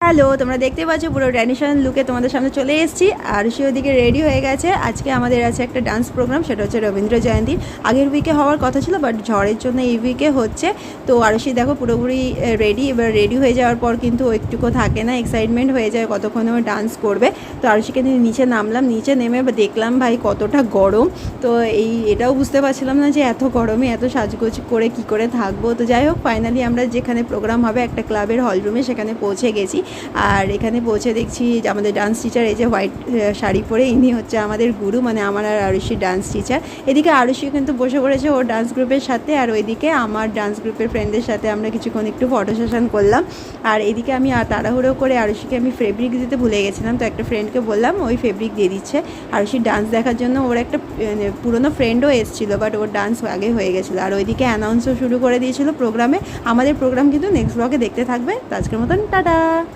Hello, তোমরা দেখতে পাচ্ছ পুরো ট্র্যাডিশনাল লুকে তোমাদের সামনে চলে এসেছি। আর সে ওদিকে রেডি হয়ে গেছে। আজকে আমাদের আছে একটা ডান্স প্রোগ্রাম, সেটা হচ্ছে রবীন্দ্র জয়ন্তী। আগের উইকে হওয়ার কথা ছিল, বাট ঝড়ের জন্য এই উইকে হচ্ছে। তো আরুষি দেখো পুরোপুরি রেডি। এবার রেডি হয়ে যাওয়ার পর কিন্তু একটুকু থাকে না, এক্সাইটমেন্ট হয়ে যায় কতক্ষণ ও ডান্স করবে। তো আরুষিকে নিচে নামলাম, নিচে নেমে দেখলাম ভাই কতটা গরম। তো এটাও বুঝতে পারছিলাম না যে এত গরমে এত সাজগোজ করে কি করে থাকবো। তো যাই হোক, ফাইনালি আমরা যেখানে প্রোগ্রাম হবে একটা ক্লাবের হলরুমে সেখানে পৌঁছে গেছি। আর এখানে পৌঁছে দেখছি যে আমাদের ডান্স টিচার, এই যে হোয়াইট শাড়ি পরে, ইনি হচ্ছে আমাদের গুরু, মানে আমার আর আরুষির ডান্স টিচার। এদিকে আরুষিও কিন্তু বসে পড়েছে ওর ডান্স গ্রুপের সাথে, আর ওইদিকে আমার ডান্স গ্রুপের ফ্রেন্ডদের সাথে আমরা কিছুক্ষণ একটু ফটো সেশন করলাম। আর এদিকে আমি তাড়াহুড়ো করে আরুষিকে আমি ফেব্রিক দিতে ভুলে গেছিলাম। তো একটা ফ্রেন্ডকে বললাম, ওই ফেব্রিক দিয়ে দিচ্ছে। আরুষির ডান্স দেখার জন্য ওর একটা পুরনো ফ্রেন্ডও এসেছিলো, বাট ওর ডান্স আগে হয়ে গেছিলো। আর ওইদিকে অ্যানাউন্সও শুরু করে দিয়েছিল প্রোগ্রামে। আমাদের প্রোগ্রাম কিন্তু নেক্সট ব্লগে দেখতে থাকবে। তো আজকের মতন টাটা।